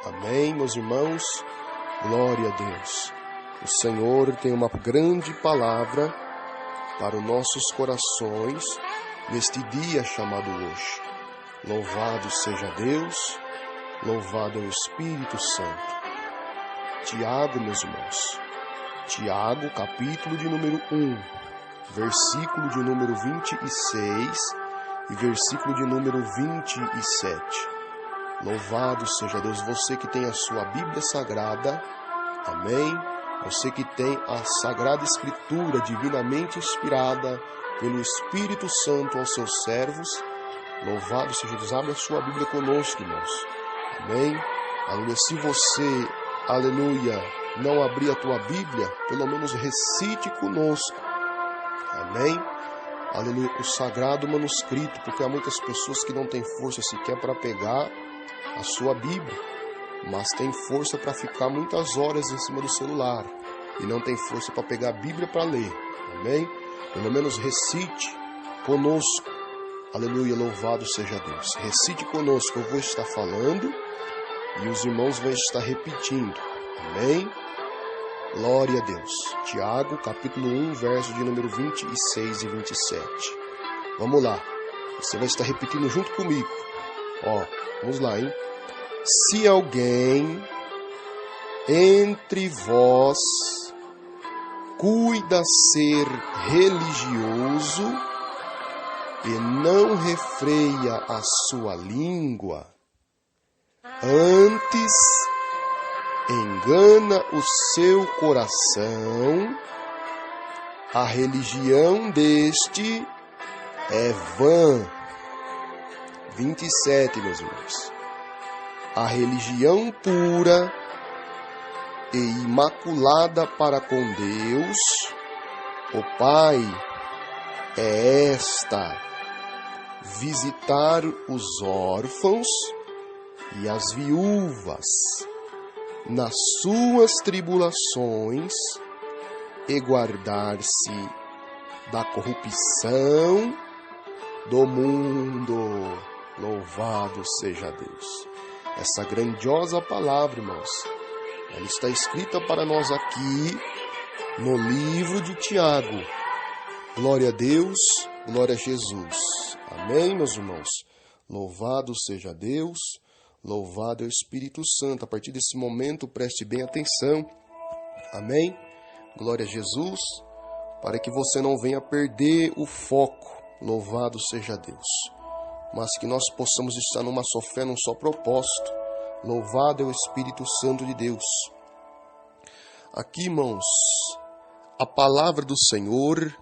Amém, meus irmãos? Glória a Deus. O Senhor tem uma grande palavra para os nossos corações neste dia chamado hoje. Louvado seja Deus, louvado é o Espírito Santo. Tiago, meus irmãos. Tiago, capítulo de número 1, versículo de número 26 e versículo de número 27. Louvado seja Deus, você que tem a sua Bíblia Sagrada, amém? Você que tem a Sagrada Escritura divinamente inspirada pelo Espírito Santo aos seus servos, louvado seja Deus, abre a sua Bíblia conosco, irmãos, amém? Aleluia, se você, aleluia, não abrir a tua Bíblia, pelo menos recite conosco, amém? Aleluia, o Sagrado Manuscrito, porque há muitas pessoas que não têm força sequer para pegar a sua Bíblia, mas tem força para ficar muitas horas em cima do celular e não tem força para pegar a Bíblia para ler, amém? Pelo menos recite conosco, aleluia, louvado seja Deus. Recite conosco, eu vou estar falando e os irmãos vão estar repetindo, amém? Glória a Deus. Tiago, capítulo 1, verso de número 26 e 27. Vamos lá, você vai estar repetindo junto comigo. Vamos lá, hein? Se alguém entre vós cuida ser religioso e não refreia a sua língua, antes engana o seu coração, a religião deste é vã. 27, meus irmãos. A religião pura e imaculada para com Deus, o Pai, é esta: visitar os órfãos e as viúvas nas suas tribulações e guardar-se da corrupção do mundo. Louvado seja Deus. Essa grandiosa palavra, irmãos, ela está escrita para nós aqui no livro de Tiago. Glória a Deus, glória a Jesus. Amém, meus irmãos? Louvado seja Deus, louvado é o Espírito Santo. A partir desse momento, preste bem atenção. Amém? Glória a Jesus, para que você não venha perder o foco. Louvado seja Deus. Mas que nós possamos estar numa só fé, num só propósito. Louvado é o Espírito Santo de Deus. Aqui, irmãos, a palavra do Senhor,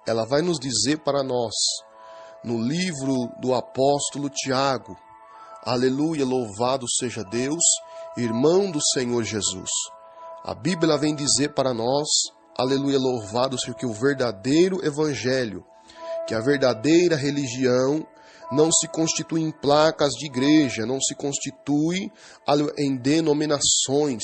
ela vai nos dizer para nós, no livro do apóstolo Tiago, aleluia, louvado seja Deus, irmão do Senhor Jesus. A Bíblia vem dizer para nós, aleluia, louvado seja que o verdadeiro evangelho, que a verdadeira religião não se constitui em placas de igreja, não se constitui em denominações,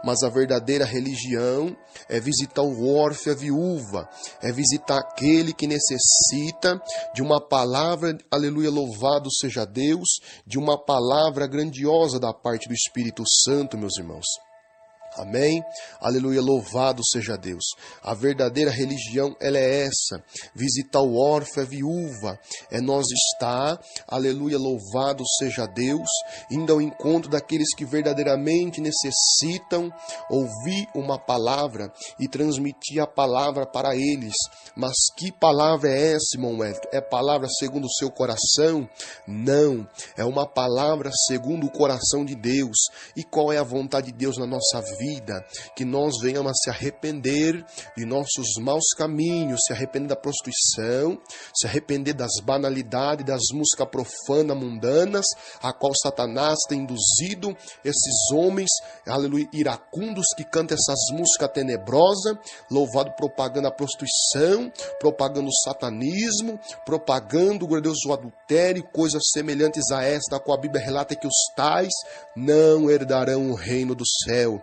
mas a verdadeira religião é visitar o órfão e a viúva, é visitar aquele que necessita de uma palavra, aleluia, louvado seja Deus, de uma palavra grandiosa da parte do Espírito Santo, meus irmãos. Amém? Aleluia, louvado seja Deus. A verdadeira religião, ela é essa: visitar o órfão e a viúva, é nós estar, aleluia, louvado seja Deus, indo ao encontro daqueles que verdadeiramente necessitam ouvir uma palavra e transmitir a palavra para eles. Mas que palavra é essa, irmão Everton? É palavra segundo o seu coração? Não, é uma palavra segundo o coração de Deus. E qual é a vontade de Deus na nossa vida? Que nós venhamos a se arrepender de nossos maus caminhos, se arrepender da prostituição, se arrepender das banalidades, das músicas profanas, mundanas, a qual Satanás tem induzido esses homens, aleluia, iracundos que cantam essas músicas tenebrosas, louvado, propagando a prostituição, propagando o satanismo, propagando, glória a Deus, o adultério, coisas semelhantes a esta, a qual a Bíblia relata que os tais não herdarão o reino do céu.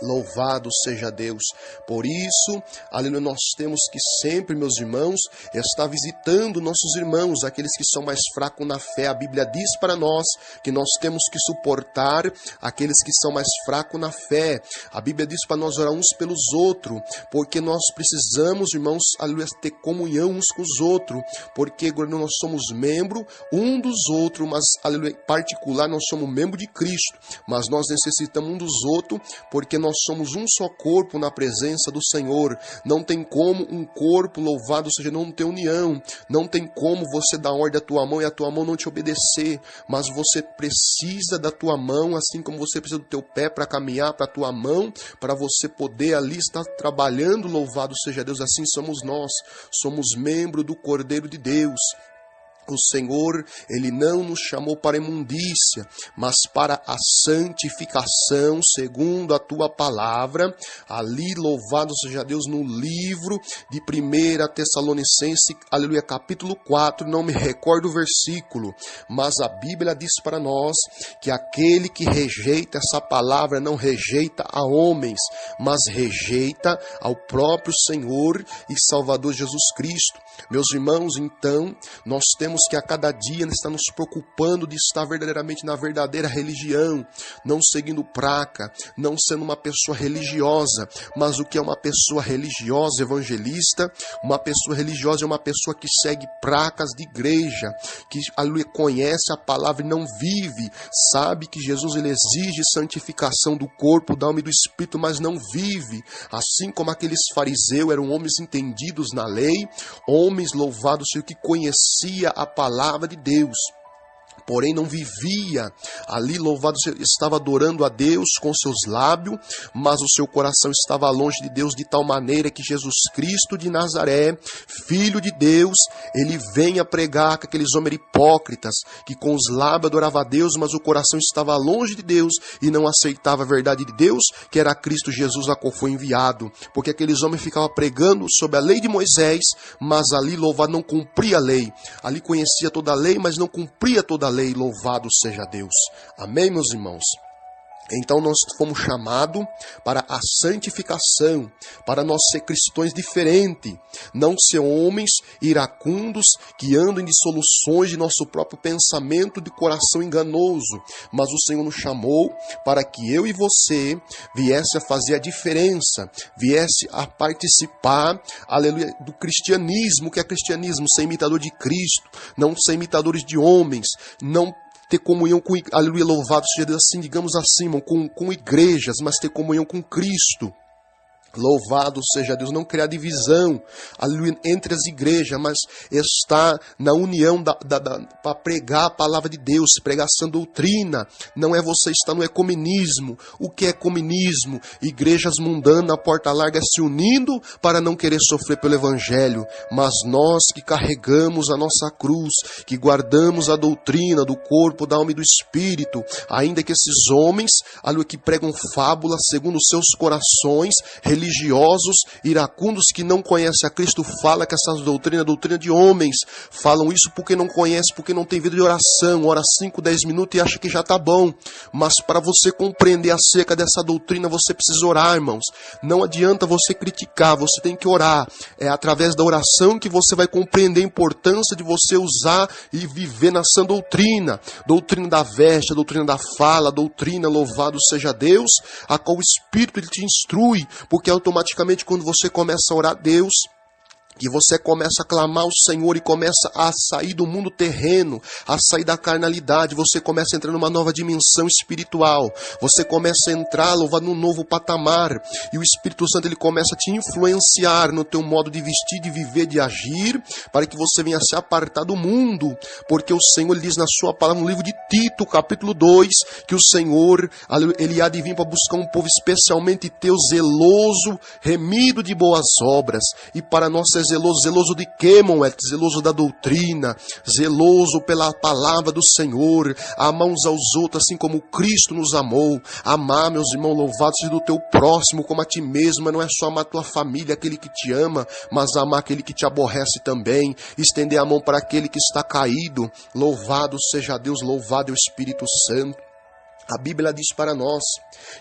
Louvado seja Deus. Por isso, aleluia, nós temos que sempre, meus irmãos, estar visitando nossos irmãos, aqueles que são mais fracos na fé. A Bíblia diz para nós que nós temos que suportar aqueles que são mais fracos na fé. A Bíblia diz para nós orar uns pelos outros, porque nós precisamos, irmãos, aleluia, ter comunhão uns com os outros, porque nós somos membro um dos outros, mas, aleluia, em particular, nós somos membro de Cristo, mas nós necessitamos um dos outros, porque nós somos um só corpo na presença do Senhor. Não tem como um corpo, louvado seja, não ter união. Não tem como você dar ordem à tua mão e a tua mão não te obedecer. Mas você precisa da tua mão, assim como você precisa do teu pé para caminhar, para a tua mão, para você poder ali estar trabalhando, louvado seja Deus. Assim somos nós. Somos membro do Cordeiro de Deus. O Senhor, Ele não nos chamou para a imundícia, mas para a santificação, segundo a Tua palavra. Ali, louvado seja Deus, no livro de 1 Tessalonicenses, aleluia, capítulo 4, não me recordo o versículo, mas a Bíblia diz para nós que aquele que rejeita essa palavra não rejeita a homens, mas rejeita ao próprio Senhor e Salvador Jesus Cristo. Meus irmãos, então, nós temos que a cada dia estar nos preocupando de estar verdadeiramente na verdadeira religião, não seguindo praca, não sendo uma pessoa religiosa. Mas o que é uma pessoa religiosa, evangelista? Uma pessoa religiosa é uma pessoa que segue pracas de igreja, que conhece a palavra e não vive, sabe que Jesus ele exige santificação do corpo, da alma e do espírito, mas não vive. Assim como aqueles fariseus eram homens entendidos na lei, homens, louvados seja, que conhecia a palavra de Deus, porém não vivia ali, louvado seja, estava adorando a Deus com seus lábios, mas o seu coração estava longe de Deus, de tal maneira que Jesus Cristo de Nazaré, Filho de Deus, ele vem a pregar com aqueles homens hipócritas, que com os lábios adoravam a Deus, mas o coração estava longe de Deus, e não aceitava a verdade de Deus, que era Cristo Jesus a qual foi enviado, porque aqueles homens ficavam pregando sobre a lei de Moisés, mas ali, louvado, não cumpria a lei, ali conhecia toda a lei, mas não cumpria toda a lei, louvado seja Deus. Amém, meus irmãos? Então nós fomos chamados para a santificação, para nós ser cristãos diferentes, não ser homens iracundos que andam em dissoluções de nosso próprio pensamento de coração enganoso, mas o Senhor nos chamou para que eu e você viesse a fazer a diferença, viesse a participar, aleluia, do cristianismo. O que é cristianismo? Ser imitador de Cristo, não ser imitadores de homens, não ter comunhão com, aleluia, louvado seja Deus, assim, digamos assim, com igrejas, mas ter comunhão com Cristo. Louvado seja Deus, não criar divisão, aleluia, entre as igrejas, mas estar na união para pregar a palavra de Deus, pregar a sã doutrina. Não é você estar no ecumenismo. O que é ecumenismo? Igrejas mundanas, a porta larga, se unindo para não querer sofrer pelo evangelho. Mas nós que carregamos a nossa cruz, que guardamos a doutrina do corpo, da alma e do espírito, ainda que esses homens, aleluia, que pregam fábulas segundo os seus corações, religiosos, iracundos, que não conhecem a Cristo, fala que essa doutrina é doutrina de homens, falam isso porque não conhecem, porque não tem vida de oração, ora 5, 10 minutos e acha que já está bom. Mas para você compreender acerca dessa doutrina, você precisa orar, irmãos. Não adianta você criticar, você tem que orar. É através da oração que você vai compreender a importância de você usar e viver na sã doutrina. Doutrina da veste, a doutrina da fala, a doutrina, louvado seja Deus, a qual o Espírito ele te instrui, porque automaticamente quando você começa a orar a Deus, que você começa a clamar ao Senhor e começa a sair do mundo terreno, a sair da carnalidade, você começa a entrar numa nova dimensão espiritual, você começa a entrar, louvado, num novo patamar, e o Espírito Santo ele começa a te influenciar no teu modo de vestir, de viver, de agir, para que você venha se apartar do mundo, porque o Senhor ele diz na sua palavra, no livro de Tito, capítulo 2, que o Senhor, ele há de vir para buscar um povo especialmente teu, zeloso, remido de boas obras, e para nós ser zeloso de quê, Moed? Zeloso da doutrina, zeloso pela palavra do Senhor, amar uns aos outros assim como Cristo nos amou, amar, meus irmãos, louvado seja do teu próximo como a ti mesmo, mas não é só amar a tua família, aquele que te ama, mas amar aquele que te aborrece também, estender a mão para aquele que está caído, louvado seja Deus, louvado é o Espírito Santo. A Bíblia diz para nós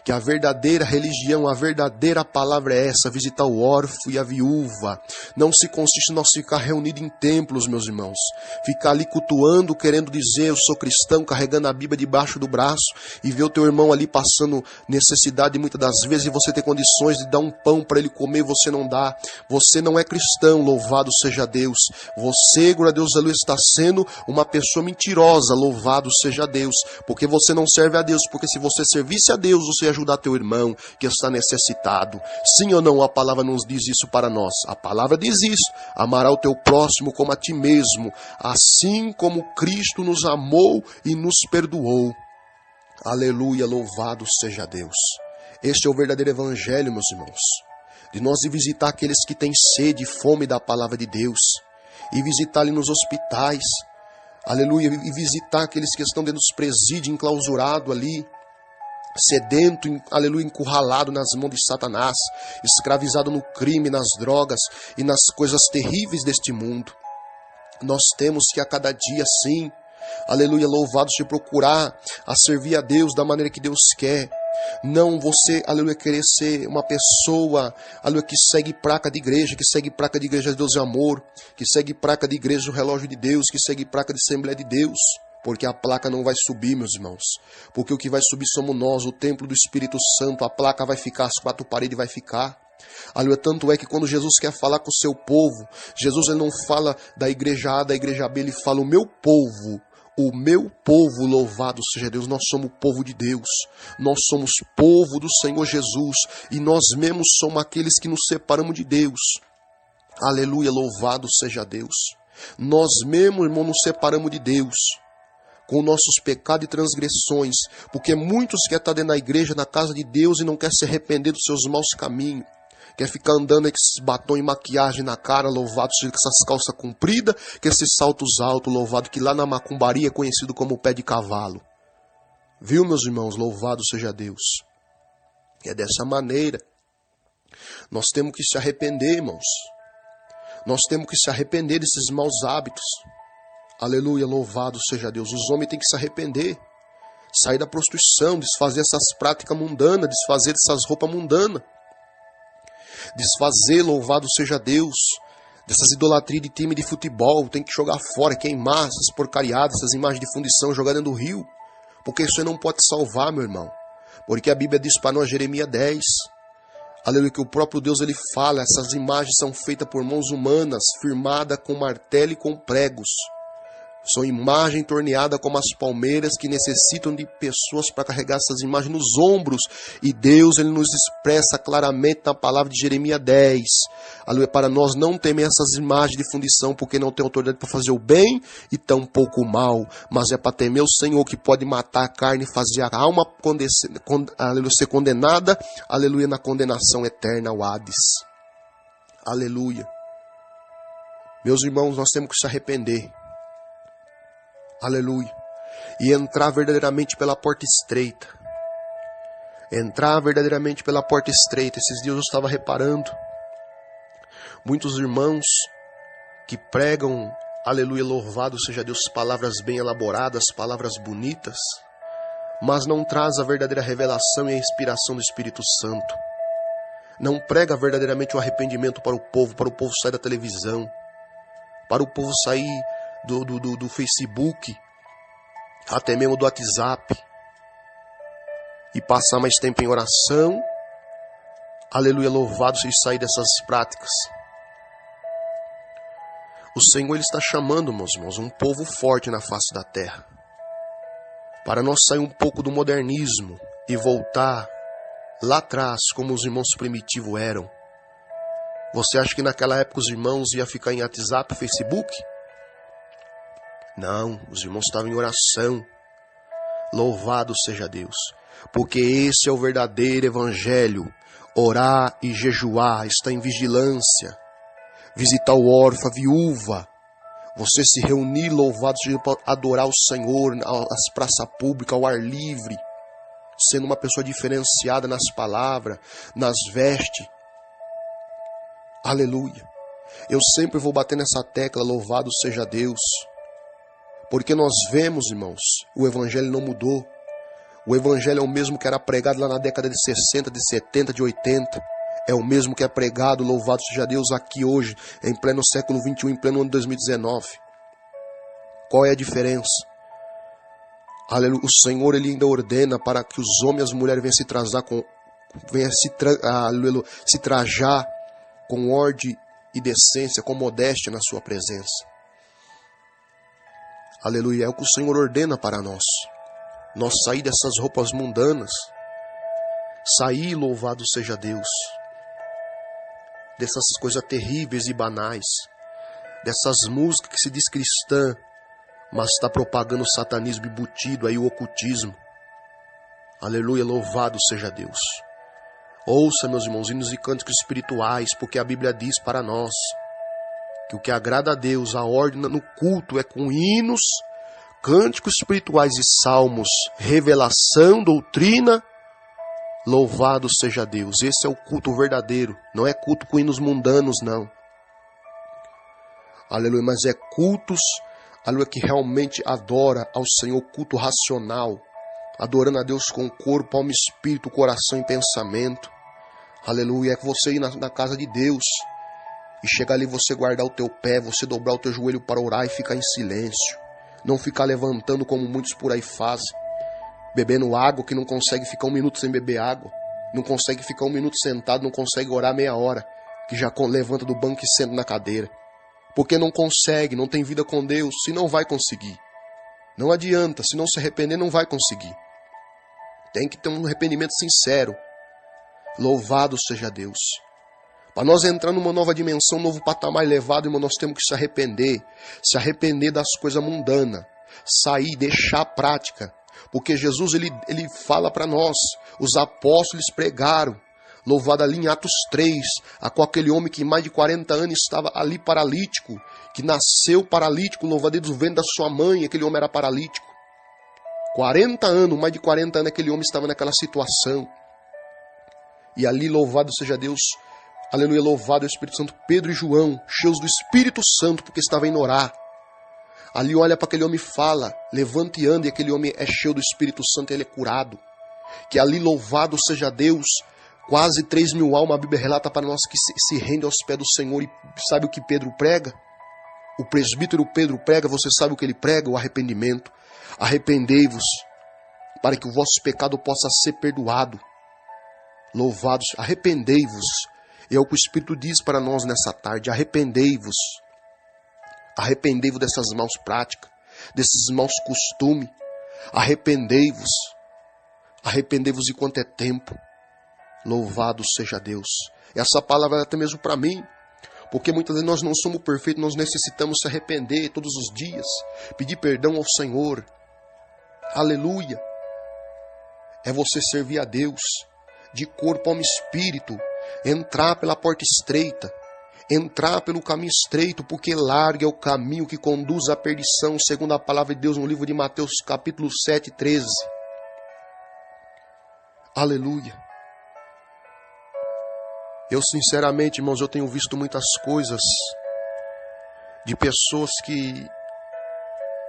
que a verdadeira religião, a verdadeira palavra é essa: visitar o órfão e a viúva. Não se consiste em nós ficar reunidos em templos, meus irmãos. Ficar ali cultuando, querendo dizer, eu sou cristão, carregando a Bíblia debaixo do braço, e ver o teu irmão ali passando necessidade muitas das vezes, e você ter condições de dar um pão para ele comer, você não dá. Você não é cristão, louvado seja Deus. Você, glória a Deus, está sendo uma pessoa mentirosa, louvado seja Deus. Porque você não serve a Deus. Porque se você servisse a Deus, você ia ajudar teu irmão que está necessitado. Sim ou não, a palavra nos diz isso para nós. A palavra diz isso: amará o teu próximo como a ti mesmo, assim como Cristo nos amou e nos perdoou. Aleluia, louvado seja Deus. Este é o verdadeiro evangelho, meus irmãos, de nós ir visitar aqueles que têm sede e fome da palavra de Deus, e visitar ali nos hospitais, aleluia, e visitar aqueles que estão dentro dos presídios, enclausurado ali, sedento, aleluia, encurralado nas mãos de Satanás, escravizado no crime, nas drogas e nas coisas terríveis deste mundo. Nós temos que a cada dia, sim, aleluia, louvado, se procurar a servir a Deus da maneira que Deus quer. Não você, aleluia, querer ser uma pessoa, aleluia, que segue placa de igreja, de Deus é amor, que segue placa de igreja do relógio de Deus, que segue placa de Assembleia de Deus, porque a placa não vai subir, meus irmãos, porque o que vai subir somos nós, o templo do Espírito Santo. A placa vai ficar, as quatro paredes vai ficar. Aleluia, tanto é que quando Jesus quer falar com o seu povo, Jesus ele não fala da igreja A, da igreja B, ele fala o meu povo, louvado seja Deus. Nós somos o povo de Deus, nós somos povo do Senhor Jesus, e nós mesmos somos aqueles que nos separamos de Deus. Aleluia, louvado seja Deus. Nós mesmos, irmão, nos separamos de Deus com nossos pecados e transgressões, porque muitos querem estar dentro da igreja, na casa de Deus, e não querem se arrepender dos seus maus caminhos. Quer ficar andando com esses batom e maquiagem na cara, louvado seja, com essas calças compridas, com esses saltos altos, louvado, que lá na macumbaria é conhecido como pé de cavalo. Viu, meus irmãos? Louvado seja Deus. E é dessa maneira. Nós temos que se arrepender, irmãos. Nós temos que se arrepender desses maus hábitos. Aleluia, louvado seja Deus. Os homens têm que se arrepender. Sair da prostituição, desfazer essas práticas mundanas, desfazer dessas roupas mundanas. Desfazer, louvado seja Deus, dessas idolatrias de time de futebol. Tem que jogar fora, queimar essas porcariadas, essas imagens de fundição, jogar dentro do rio. Porque isso aí não pode salvar, meu irmão. Porque a Bíblia diz para nós, Jeremias 10, aleluia, que o próprio Deus ele fala: essas imagens são feitas por mãos humanas, firmadas com martelo e com pregos. São imagens torneadas como as palmeiras, que necessitam de pessoas para carregar essas imagens nos ombros. E Deus ele nos expressa claramente na palavra de Jeremias 10. Aleluia, para nós não temer essas imagens de fundição, porque não tem autoridade para fazer o bem e tampouco o mal. Mas é para temer o Senhor, que pode matar a carne e fazer a alma aleluia, ser condenada, aleluia, na condenação eterna ao Hades. Aleluia. Meus irmãos, nós temos que se arrepender. Aleluia. E entrar verdadeiramente pela porta estreita. Entrar verdadeiramente pela porta estreita. Esses dias eu estava reparando. Muitos irmãos que pregam, aleluia, louvado seja Deus, palavras bem elaboradas, palavras bonitas, mas não traz a verdadeira revelação e a inspiração do Espírito Santo. Não prega verdadeiramente o arrependimento para o povo sair da televisão, para o povo sair do Facebook, até mesmo do WhatsApp, e passar mais tempo em oração, aleluia, louvado seja, sair dessas práticas. O Senhor ele está chamando, meus irmãos, um povo forte na face da terra, para nós sair um pouco do modernismo e voltar lá atrás, como os irmãos primitivos eram. Você acha que naquela época os irmãos iam ficar em WhatsApp, Facebook? Não, os irmãos estavam em oração. Louvado seja Deus, porque esse é o verdadeiro evangelho. Orar e jejuar, estar em vigilância, visitar o órfão, a viúva, você se reunir, louvado seja, para adorar o Senhor, as praças públicas, ao ar livre, sendo uma pessoa diferenciada nas palavras, nas vestes. Aleluia. Eu sempre vou bater nessa tecla, louvado seja Deus. Porque nós vemos, irmãos, o evangelho não mudou. O evangelho é o mesmo que era pregado lá na década de 60, de 70, de 80. É o mesmo que é pregado, louvado seja Deus, aqui hoje, em pleno século 21, em pleno ano de 2019. Qual é a diferença? Aleluia. O Senhor, Ele ainda ordena para que os homens e as mulheres venham se trajar com ordem e decência, com modéstia na sua presença. Aleluia. É o que o Senhor ordena para nós. Nós sair dessas roupas mundanas. Sair, louvado seja Deus. Dessas coisas terríveis e banais. Dessas músicas que se diz cristã, mas está propagando o satanismo embutido aí, o ocultismo. Aleluia, louvado seja Deus. Ouça, meus irmãos, hinos e cânticos espirituais, porque a Bíblia diz para nós que o que agrada a Deus, a ordem no culto é com hinos, cânticos espirituais e salmos, revelação, doutrina. Louvado seja Deus. Esse é o culto verdadeiro. Não é culto com hinos mundanos, não. Aleluia, mas é cultos, aleluia, que realmente adora ao Senhor, culto racional, adorando a Deus com o corpo, alma, espírito, coração e pensamento. Aleluia, é que você ir na casa de Deus e chegar ali, você guardar o teu pé, você dobrar o teu joelho para orar e ficar em silêncio. Não ficar levantando como muitos por aí fazem, bebendo água, que não consegue ficar 1 minuto sem beber água, não consegue ficar 1 minuto sentado, não consegue orar meia hora, que já levanta do banco e senta na cadeira. Porque não consegue, não tem vida com Deus, se não vai conseguir. Não adianta, se não se arrepender, não vai conseguir. Tem que ter um arrependimento sincero. Louvado seja Deus. Para nós entrar numa nova dimensão, um novo patamar elevado, irmão, nós temos que se arrepender das coisas mundanas, sair, deixar a prática. Porque Jesus, ele fala para nós, os apóstolos pregaram, louvado ali em Atos 3, com aquele homem que mais de 40 anos estava ali paralítico, que nasceu paralítico, louvado Deus, vendo da sua mãe, aquele homem era paralítico. 40 anos, mais de 40 anos, aquele homem estava naquela situação. E ali, louvado seja Deus, aleluia, louvado é o Espírito Santo, Pedro e João, cheios do Espírito Santo, porque estavam indo orar. Ali olha para aquele homem e fala, levanta e anda, e aquele homem é cheio do Espírito Santo e ele é curado. Que ali, louvado seja Deus, quase 3.000 almas, a Bíblia relata para nós que se rende aos pés do Senhor. E sabe o que Pedro prega? O presbítero Pedro prega, você sabe o que ele prega? O arrependimento. Arrependei-vos, para que o vosso pecado possa ser perdoado. Louvados, arrependei-vos. É o que o Espírito diz para nós nessa tarde, arrependei-vos. Arrependei-vos dessas maus práticas, desses maus costumes. Arrependei-vos. Arrependei-vos de quanto é tempo. Louvado seja Deus. Essa palavra é até mesmo para mim, porque muitas vezes nós não somos perfeitos, nós necessitamos se arrepender todos os dias, pedir perdão ao Senhor. Aleluia. É você servir a Deus de corpo, alma e espírito, entrar pela porta estreita, entrar pelo caminho estreito, porque largo é o caminho que conduz à perdição, segundo a palavra de Deus no livro de Mateus, capítulo 7, 13. Aleluia. Eu sinceramente, irmãos, eu tenho visto muitas coisas de pessoas que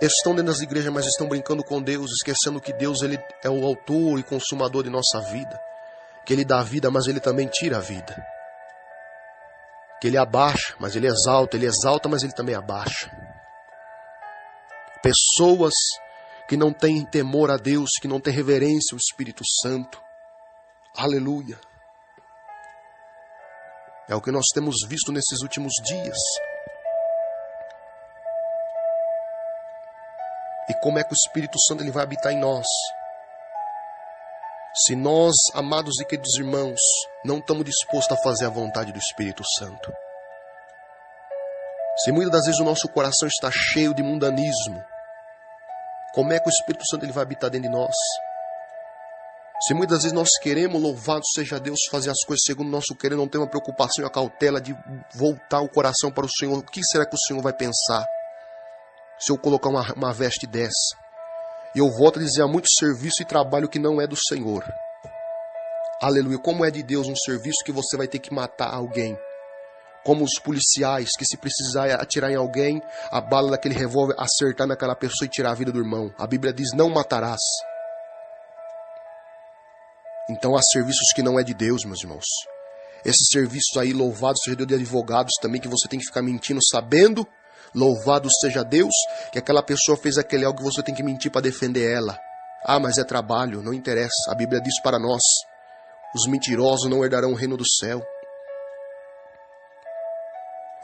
estão dentro das igrejas, mas estão brincando com Deus, esquecendo que Deus, ele é o autor e consumador de nossa vida, que Ele dá a vida, mas Ele também tira a vida, que Ele abaixa, mas Ele exalta, mas Ele também abaixa. Pessoas que não têm temor a Deus, que não têm reverência ao Espírito Santo. Aleluia. É o que nós temos visto nesses últimos dias. E como é que o Espírito Santo ele vai habitar em nós? Se nós, amados e queridos irmãos, não estamos dispostos a fazer a vontade do Espírito Santo. Se muitas das vezes o nosso coração está cheio de mundanismo, como é que o Espírito Santo ele vai habitar dentro de nós? Se muitas vezes nós queremos, louvado seja Deus, fazer as coisas segundo o nosso querer, não ter uma preocupação e a cautela de voltar o coração para o Senhor, o que será que o Senhor vai pensar se eu colocar uma veste dessa? E eu volto a dizer, há muito serviço e trabalho que não é do Senhor. Aleluia. Como é de Deus um serviço que você vai ter que matar alguém? Como os policiais, que se precisar atirar em alguém, a bala daquele revólver acertar naquela pessoa e tirar a vida do irmão. A Bíblia diz, não matarás. Então há serviços que não é de Deus, meus irmãos. Esses serviços aí, louvado seja Deus, de advogados também, que você tem que ficar mentindo sabendo, louvado seja Deus, que aquela pessoa fez aquele algo que você tem que mentir para defender ela. Ah, mas é trabalho, não interessa. A Bíblia diz para nós, os mentirosos não herdarão o reino do céu.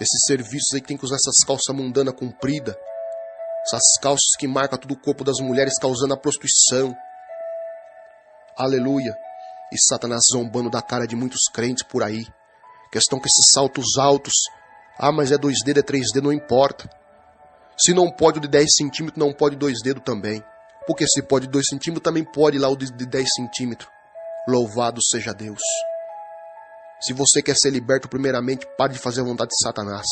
Esses serviços aí que tem que usar essas calças mundanas compridas, essas calças que marcam todo o corpo das mulheres, causando a prostituição. Aleluia. E Satanás zombando da cara de muitos crentes por aí. Questão com esses saltos altos. Ah, mas é 2 dedos, é 3 dedos, não importa. Se não pode o de 10 centímetros, não pode 2 dedos também. Porque se pode 2 centímetros, também pode lá o de 10 centímetros. Louvado seja Deus. Se você quer ser liberto, primeiramente, pare de fazer a vontade de Satanás.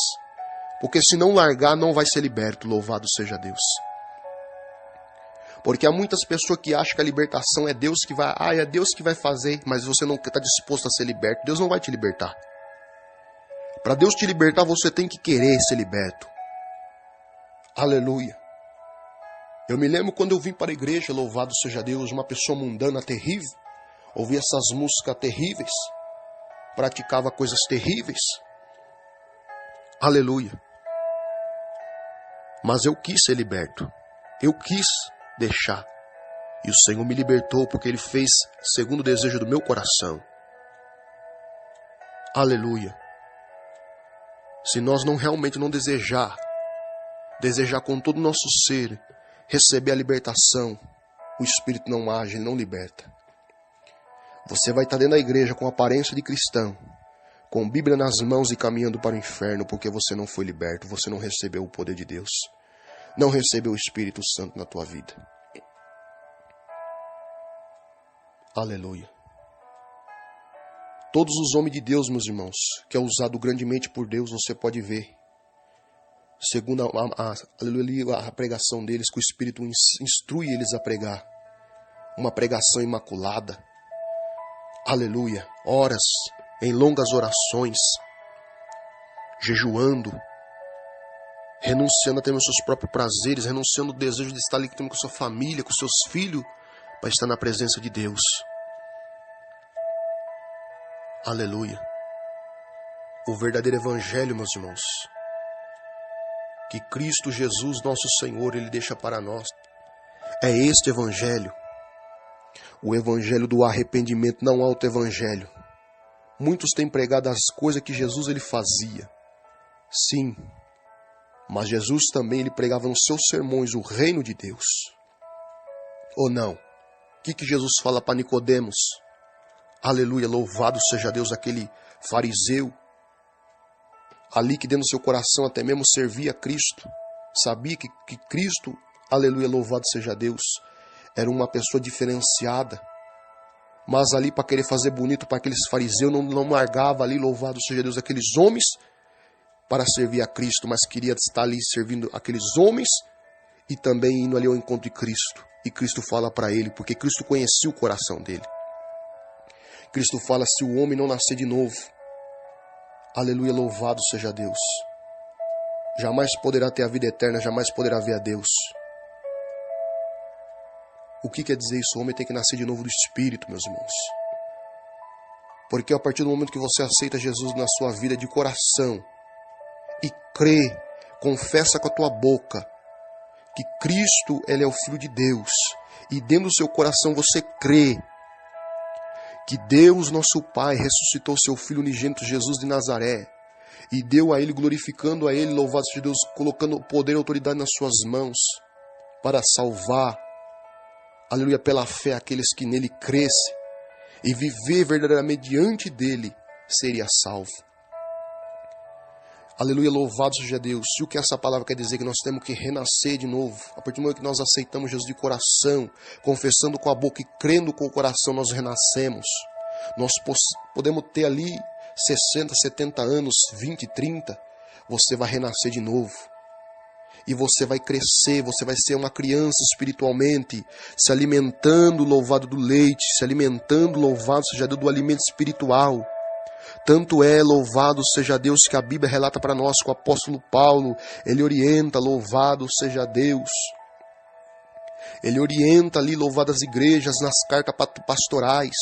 Porque se não largar, não vai ser liberto. Louvado seja Deus. Porque há muitas pessoas que acham que a libertação é Deus que vai... é Deus que vai fazer, mas você não está disposto a ser liberto. Deus não vai te libertar. Para Deus te libertar, você tem que querer ser liberto. Aleluia. Eu me lembro quando eu vim para a igreja, louvado seja Deus, uma pessoa mundana terrível. Ouvia essas músicas terríveis. Praticava coisas terríveis. Aleluia. Mas eu quis ser liberto. Eu quis deixar. E o Senhor me libertou porque Ele fez segundo o desejo do meu coração. Aleluia. Se nós não realmente não desejar com todo o nosso ser, receber a libertação, o Espírito não age, não liberta. Você vai estar dentro da igreja com aparência de cristão, com Bíblia nas mãos e caminhando para o inferno, porque você não foi liberto, você não recebeu o poder de Deus. Não recebeu o Espírito Santo na tua vida. Aleluia. Todos os homens de Deus, meus irmãos, que é usado grandemente por Deus, você pode ver. Segundo a pregação deles, que o Espírito instrui eles a pregar. Uma pregação imaculada. Aleluia. Horas, em longas orações, jejuando, renunciando até aos seus próprios prazeres, renunciando ao desejo de estar ali com a sua família, com seus filhos, para estar na presença de Deus. Aleluia. O verdadeiro evangelho, meus irmãos, que Cristo Jesus, nosso Senhor, Ele deixa para nós, é este evangelho. O evangelho do arrependimento, não há outro evangelho. Muitos têm pregado as coisas que Jesus ele fazia. Sim, mas Jesus também ele pregava nos seus sermões o reino de Deus. Ou não? O que Jesus fala para Nicodemos? Aleluia, louvado seja Deus, aquele fariseu, ali que dentro do seu coração até mesmo servia a Cristo. Sabia que Cristo, aleluia, louvado seja Deus, era uma pessoa diferenciada. Mas ali para querer fazer bonito para aqueles fariseus, não largava ali, louvado seja Deus, aqueles homens para servir a Cristo, mas queria estar ali servindo aqueles homens e também indo ali ao encontro de Cristo. E Cristo fala para ele, porque Cristo conhecia o coração dele. Cristo fala, se o homem não nascer de novo, aleluia, louvado seja Deus, jamais poderá ter a vida eterna, jamais poderá ver a Deus. O que quer dizer isso? O homem tem que nascer de novo do Espírito, meus irmãos. Porque a partir do momento que você aceita Jesus na sua vida de coração e crê, confessa com a tua boca que Cristo ele é o Filho de Deus, e dentro do seu coração você crê que Deus, nosso Pai, ressuscitou seu Filho unigênito Jesus de Nazaré e deu a Ele, glorificando a Ele, louvado seja Deus, colocando poder e autoridade nas suas mãos para salvar, aleluia, pela fé aqueles que nele crescem e viver verdadeiramente diante dele, seria salvo. Aleluia, louvado seja Deus. E o que essa palavra quer dizer? Que nós temos que renascer de novo. A partir do momento que nós aceitamos Jesus de coração, confessando com a boca e crendo com o coração, nós renascemos. Nós podemos ter ali 60, 70 anos, 20, 30. Você vai renascer de novo. E você vai crescer, você vai ser uma criança espiritualmente, se alimentando, louvado do leite, se alimentando, louvado seja Deus, do alimento espiritual. Tanto é, louvado seja Deus, que a Bíblia relata para nós que o apóstolo Paulo, ele orienta, louvado seja Deus. Ele orienta ali, louvado as igrejas, nas cartas pastorais.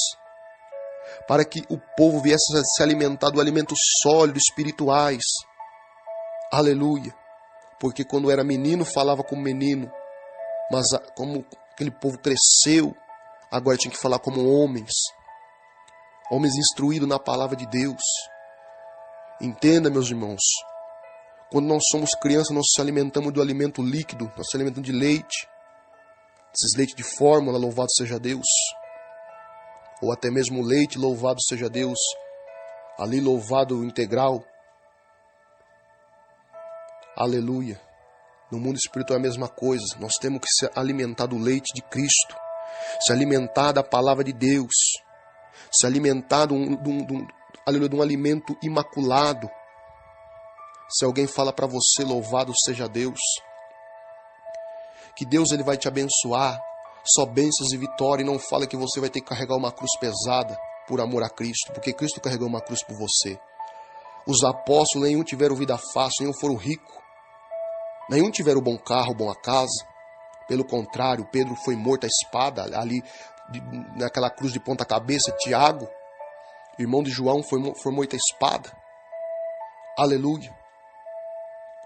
para que o povo viesse a se alimentar do alimento sólido, espirituais. Aleluia. Porque quando era menino, falava como menino, mas como aquele povo cresceu, agora tinha que falar como homens. Homens instruídos na palavra de Deus. Entenda, meus irmãos, quando nós somos crianças, nós nos alimentamos do alimento líquido, nós nos alimentamos de leite, esses leites de fórmula, louvado seja Deus, ou até mesmo leite, louvado seja Deus, ali louvado integral. Aleluia. No mundo espiritual é a mesma coisa, nós temos que se alimentar do leite de Cristo, se alimentar da palavra de Deus, se alimentar de um alimento imaculado. Se alguém fala para você, louvado seja Deus, que Deus ele vai te abençoar, só bênçãos e vitória, e não fala que você vai ter que carregar uma cruz pesada por amor a Cristo, porque Cristo carregou uma cruz por você. Os apóstolos, nenhum tiveram vida fácil, nenhum foram ricos, nenhum tiveram bom carro, boa casa. Pelo contrário, Pedro foi morto à espada, ali naquela cruz de ponta cabeça. Tiago, irmão de João, foi morto à espada. Aleluia.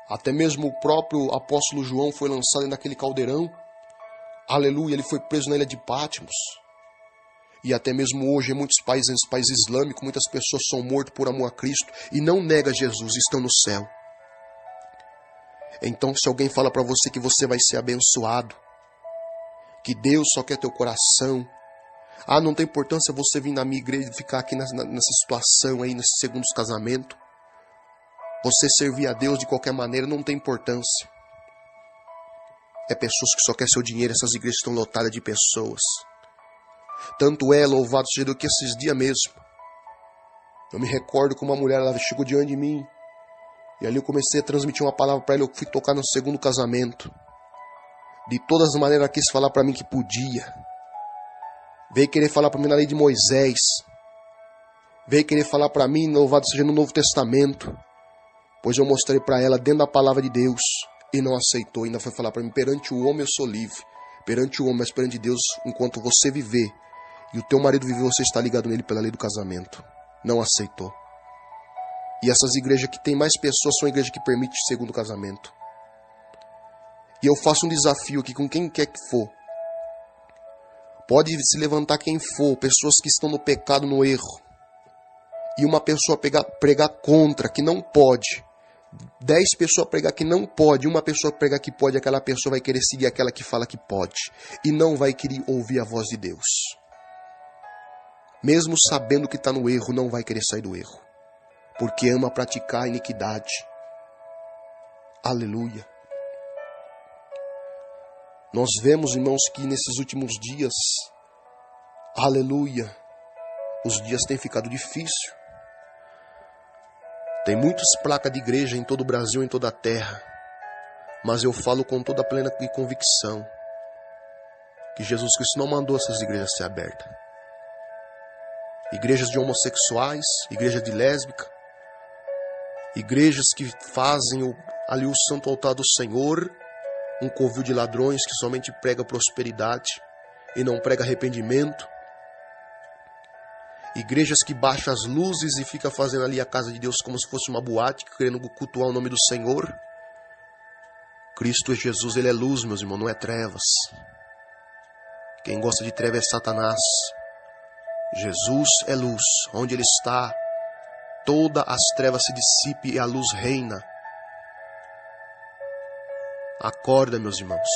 Até mesmo o próprio apóstolo João foi lançado naquele caldeirão. Aleluia, ele foi preso na ilha de Patmos. E até mesmo hoje, em muitos países islâmicos, muitas pessoas são mortas por amor a Cristo e não negam Jesus, estão no céu. Então, se alguém fala para você que você vai ser abençoado, que Deus só quer teu coração, não tem importância você vir na minha igreja e ficar aqui nessa situação aí, nesse segundo casamento, você servir a Deus de qualquer maneira, não tem importância. É pessoas que só querem seu dinheiro, essas igrejas estão lotadas de pessoas. Tanto é, louvado seja Deus, que esses dias mesmo, eu me recordo que uma mulher, ela chegou diante de mim, e ali eu comecei a transmitir uma palavra para ela, eu fui tocar no segundo casamento. De todas as maneiras ela quis falar para mim que podia. Veio querer falar para mim na lei de Moisés. Veio querer falar para mim, louvado seja, no Novo Testamento. Pois eu mostrei para ela dentro da palavra de Deus e não aceitou. Ainda foi falar para mim, perante o homem eu sou livre. Perante o homem, mas perante Deus, enquanto você viver e o teu marido viver, você está ligado nele pela lei do casamento. Não aceitou. E essas igrejas que tem mais pessoas são igrejas que permitem segundo casamento. E eu faço um desafio aqui com quem quer que for. Pode se levantar quem for, pessoas que estão no pecado, no erro. E uma pessoa pregar contra, que não pode. 10 pessoas pregar que não pode, uma pessoa pregar que pode, aquela pessoa vai querer seguir aquela que fala que pode. E não vai querer ouvir a voz de Deus. Mesmo sabendo que está no erro, não vai querer sair do erro. Porque ama praticar a iniquidade. Aleluia. Nós vemos, irmãos, que nesses últimos dias, aleluia, os dias têm ficado difíceis. Tem muitas placas de igreja em todo o Brasil, em toda a terra. Mas eu falo com toda a plena convicção que Jesus Cristo não mandou essas igrejas ser abertas. Igrejas de homossexuais, igreja de lésbica, igrejas que fazem ali o santo altar do Senhor, um covil de ladrões que somente prega prosperidade e não prega arrependimento. Igrejas que baixam as luzes e fica fazendo ali a casa de Deus como se fosse uma boate, querendo cultuar o nome do Senhor. Cristo Jesus, ele é luz, meus irmãos, não é trevas. Quem gosta de treva é Satanás. Jesus é luz. Onde ele está, todas as trevas se dissipem e a luz reina. Acorda, meus irmãos.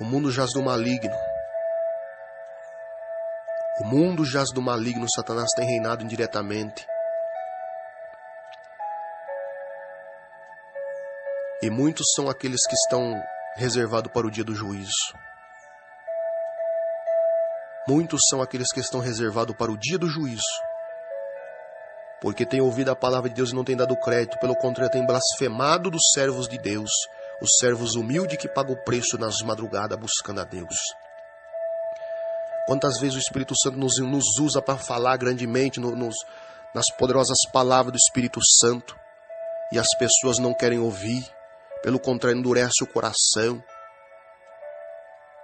O mundo jaz do maligno. O mundo jaz do maligno, Satanás tem reinado indiretamente. E muitos são aqueles que estão reservados para o dia do juízo. Muitos são aqueles que estão reservados para o dia do juízo. Porque têm ouvido a palavra de Deus e não têm dado crédito. Pelo contrário, têm blasfemado dos servos de Deus. Os servos humildes que pagam o preço nas madrugadas buscando a Deus. Quantas vezes o Espírito Santo nos usa para falar grandemente nas poderosas palavras do Espírito Santo. E as pessoas não querem ouvir. Pelo contrário, endurece o coração.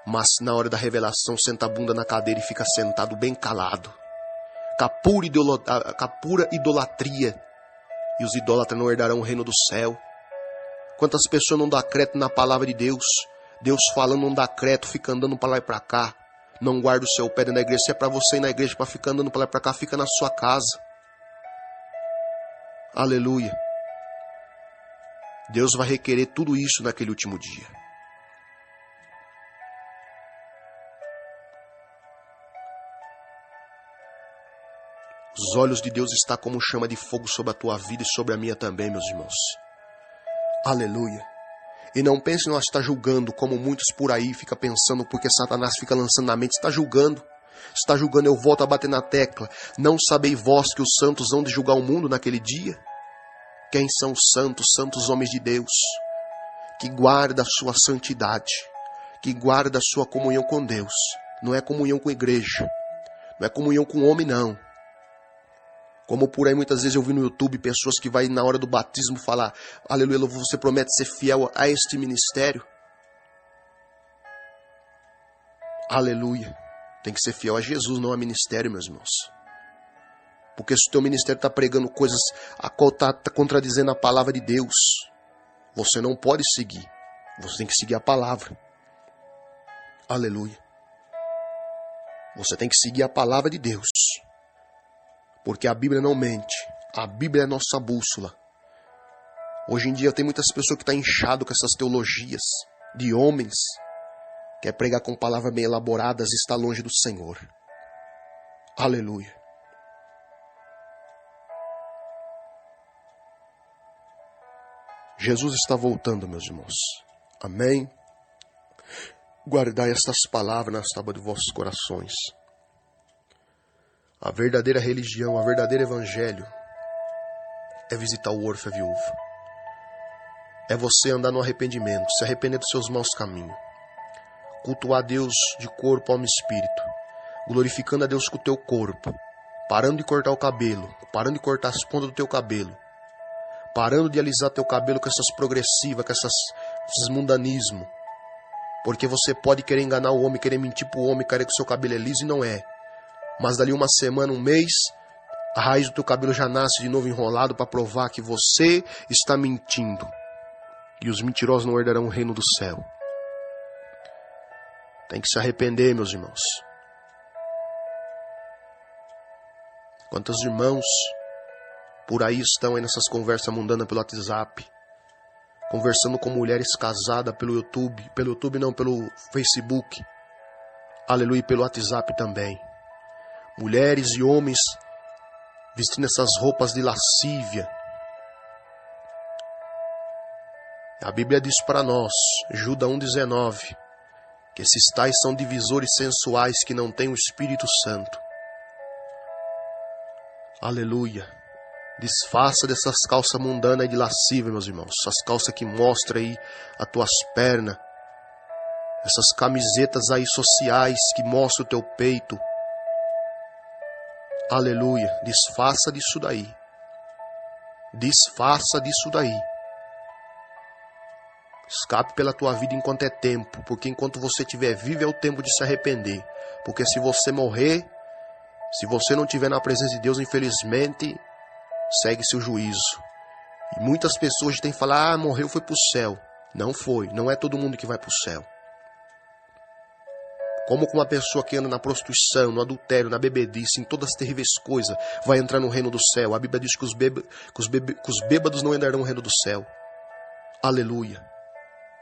mas na hora da revelação senta a bunda na cadeira e fica sentado bem calado. Com a pura idolatria. E os idólatras não herdarão o reino do céu. Quantas pessoas não dão crédito na palavra de Deus? Deus falando não dá crédito, fica andando para lá e para cá. Não guarda o seu pé dentro da igreja. Se é para você ir na igreja para ficar andando para lá e para cá, fica na sua casa. Aleluia. Deus vai requerer tudo isso naquele último dia. Os olhos de Deus estão como chama de fogo sobre a tua vida e sobre a minha também, meus irmãos. Aleluia. E não pense em nós estar julgando, como muitos por aí ficam pensando, porque Satanás fica lançando na mente. Está julgando. Está julgando, eu volto a bater na tecla. Não sabei vós que os santos hão de julgar o mundo naquele dia? Quem são os santos? Santos homens de Deus, que guarda a sua santidade, que guarda a sua comunhão com Deus. Não é comunhão com a igreja, não é comunhão com o homem, não. Como por aí muitas vezes eu vi no YouTube pessoas que vai na hora do batismo falar: aleluia, você promete ser fiel a este ministério? Aleluia. Tem que ser fiel a Jesus, não a ministério, meus irmãos. Porque se o teu ministério está pregando coisas a qual está contradizendo a palavra de Deus, você não pode seguir. Você tem que seguir a palavra. Aleluia. Você tem que seguir a palavra de Deus. Porque a Bíblia não mente. A Bíblia é nossa bússola. Hoje em dia tem muitas pessoas que estão inchadas com essas teologias de homens. Quer pregar com palavras bem elaboradas e está longe do Senhor. Aleluia. Jesus está voltando, meus irmãos. Amém. Guardai estas palavras nas tábuas de vossos corações. A verdadeira religião, a verdadeiro evangelho é visitar o órfão e a viúva. É você andar no arrependimento, se arrepender dos seus maus caminhos. Cultuar a Deus de corpo, alma e espírito. Glorificando a Deus com o teu corpo. Parando de cortar o cabelo, parando de cortar as pontas do teu cabelo. Parando de alisar teu cabelo com essas progressivas, com esses mundanismos. Porque você pode querer enganar o homem, querer mentir para o homem, querer que o seu cabelo é liso e não é. Mas dali uma semana, um mês, a raiz do teu cabelo já nasce de novo enrolado para provar que você está mentindo. E os mentirosos não herdarão o reino do céu. Tem que se arrepender, meus irmãos. Quantos irmãos por aí estão aí nessas conversas mundanas pelo WhatsApp, conversando com mulheres casadas pelo YouTube não, pelo Facebook, aleluia, pelo WhatsApp também. Mulheres e homens vestindo essas roupas de lascívia. A Bíblia diz para nós, Judas 1,19, que esses tais são divisores sensuais que não têm o Espírito Santo. Aleluia. Desfaça dessas calças mundanas de lascívia, meus irmãos. Essas calças que mostram aí as tuas pernas. Essas camisetas aí sociais que mostram o teu peito. Aleluia. Desfaça disso daí. Desfaça disso daí. Escape pela tua vida enquanto é tempo. Porque enquanto você estiver vivo é o tempo de se arrepender. Porque se você morrer, se você não estiver na presença de Deus, infelizmente, segue-se o juízo. E muitas pessoas têm que falar, morreu, foi para o céu. Não foi, não é todo mundo que vai para o céu. Como uma pessoa que anda na prostituição, no adultério, na bebedice, em todas as terríveis coisas, vai entrar no reino do céu. A Bíblia diz que os bêbados não entrarão no reino do céu. Aleluia.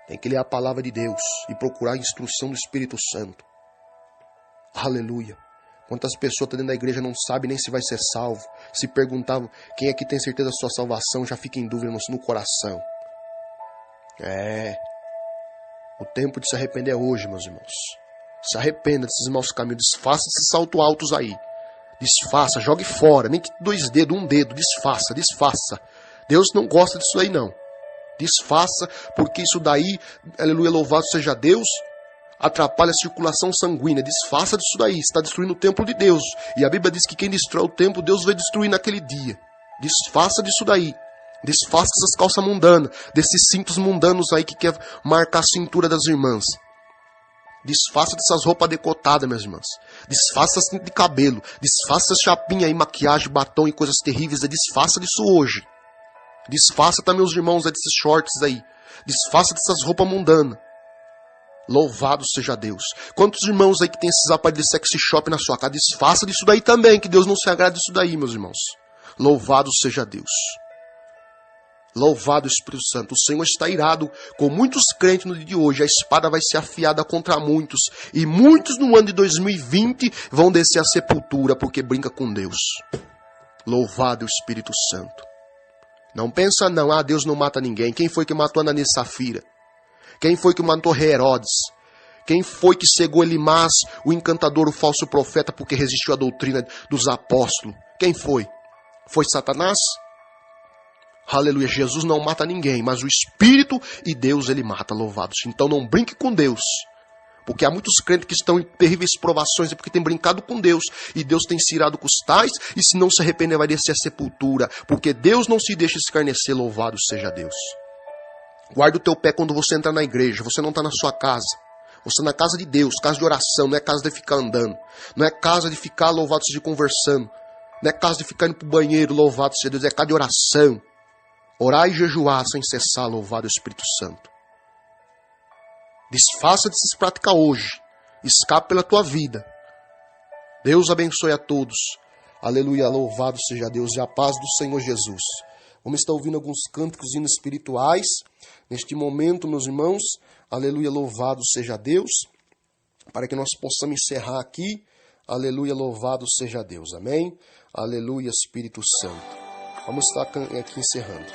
Tem que ler a palavra de Deus e procurar a instrução do Espírito Santo. Aleluia. Quantas pessoas estão dentro da igreja não sabem nem se vai ser salvo. Se perguntavam quem é que tem certeza da sua salvação, já fica em dúvida no coração. O tempo de se arrepender é hoje, meus irmãos. Se arrependa desses maus caminhos. Desfaça esses saltos altos aí. Desfaça, jogue fora. Nem que 2 dedos, 1 dedo. Desfaça, desfaça. Deus não gosta disso aí, não. Desfaça, porque isso daí, aleluia, louvado seja Deus, atrapalha a circulação sanguínea. Desfaça disso daí. Está destruindo o templo de Deus. E a Bíblia diz que quem destrói o templo, Deus vai destruir naquele dia. Desfaça disso daí. Desfaça essas calças mundanas, desses cintos mundanos aí que quer marcar a cintura das irmãs. Desfaça dessas roupas decotadas, minhas irmãs. Desfaça de cabelo. Desfaça chapinha e maquiagem, batom e coisas terríveis. Desfaça disso hoje. Desfaça também os irmãos desses shorts aí. Desfaça dessas roupas mundanas. Louvado seja Deus. Quantos irmãos aí que tem esses aparelhos de sexy shop na sua casa? Desfaça disso daí também, que Deus não se agrada disso daí, meus irmãos. Louvado seja Deus. Louvado o Espírito Santo. O Senhor está irado com muitos crentes no dia de hoje. A espada vai ser afiada contra muitos. E muitos no ano de 2020 vão descer à sepultura porque brinca com Deus. Louvado o Espírito Santo. Não pensa não, Deus não mata ninguém. Quem foi que matou Ananias e Safira? Quem foi que matou Herodes? Quem foi que cegou Elimás, o encantador, o falso profeta, porque resistiu à doutrina dos apóstolos? Quem foi? Foi Satanás? Aleluia, Jesus não mata ninguém, mas o Espírito e Deus ele mata, louvados. Então não brinque com Deus, porque há muitos crentes que estão em terríveis provações, porque têm brincado com Deus, e Deus tem se irado com os tais, e se não se arrepender vai descer a sepultura, porque Deus não se deixa escarnecer, louvado seja Deus. Guarda o teu pé quando você entra na igreja, você não está na sua casa. Você está na casa de Deus, casa de oração, não é casa de ficar andando, não é casa de ficar, louvado seja, conversando, não é casa de ficar indo para o banheiro, louvado seja Deus, é casa de oração. Orar e jejuar sem cessar, louvado o Espírito Santo. Desfaça de se praticar hoje. Escape pela tua vida. Deus abençoe a todos. Aleluia, louvado seja Deus e a paz do Senhor Jesus. Vamos estar ouvindo alguns cânticos hinos espirituais. Neste momento, meus irmãos. Aleluia, louvado seja Deus. Para que nós possamos encerrar aqui. Aleluia, louvado seja Deus. Amém? Aleluia, Espírito Santo. Vamos estar aqui encerrando.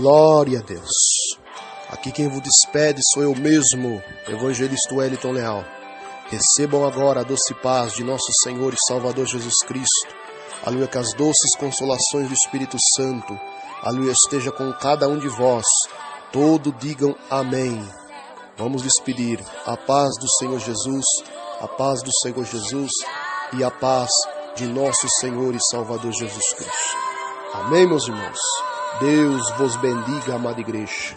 Glória a Deus. Aqui quem vos despede sou eu mesmo, evangelista Wellington Leal. Recebam agora a doce paz de nosso Senhor e Salvador Jesus Cristo. Aleluia, que as doces consolações do Espírito Santo, aleluia, esteja com cada um de vós. Todos digam amém. Vamos despedir. A paz do Senhor Jesus, a paz do Senhor Jesus e a paz de nosso Senhor e Salvador Jesus Cristo. Amém, meus irmãos. Deus vos bendiga, amada igreja.